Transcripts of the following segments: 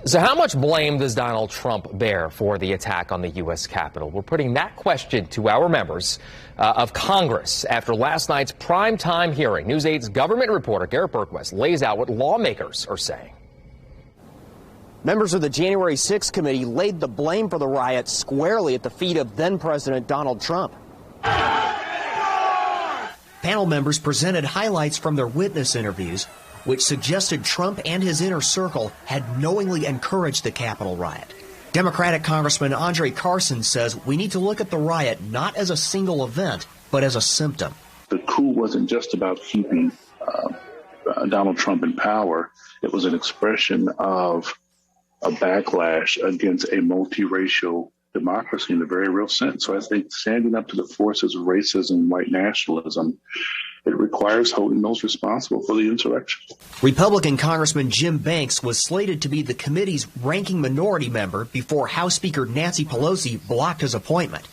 So how much blame does Donald Trump bear for the attack on the U.S. Capitol? We're putting that question to our members of Congress after last night's primetime hearing. News 8's government reporter Garrett Bergquist lays out what lawmakers are saying. Members of the January 6th committee laid the blame for the riot squarely at the feet of then-President Donald Trump. Panel members presented highlights from their witness interviews, which suggested Trump and his inner circle had knowingly encouraged the Capitol riot. Democratic Congressman Andre Carson says we need to look at the riot not as a single event, but as a symptom. The coup wasn't just about keeping Donald Trump in power. It was an expression of a backlash against a multiracial democracy in a very real sense. So I think standing up to the forces of racism, white nationalism, it requires holding those responsible for the insurrection. Republican Congressman Jim Banks was slated to be the committee's ranking minority member before House Speaker Nancy Pelosi blocked his appointment.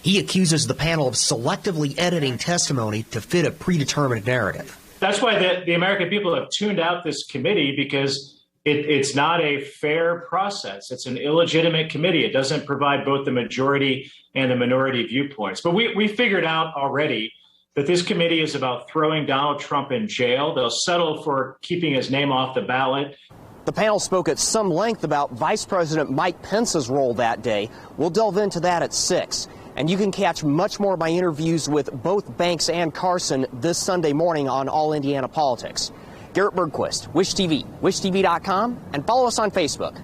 He accuses the panel of selectively editing testimony to fit a predetermined narrative. That's why the American people have tuned out this committee, because it's not a fair process. It's an illegitimate committee. It doesn't provide both the majority and the minority viewpoints. But we figured out already that this committee is about throwing Donald Trump in jail. They'll settle for keeping his name off the ballot. The panel spoke at some length about Vice President Mike Pence's role that day. We'll delve into that at 6. And you can catch much more of my interviews with both Banks and Carson this Sunday morning on All Indiana Politics. Garrett Bergquist, Wish TV, wishtv.com, and follow us on Facebook.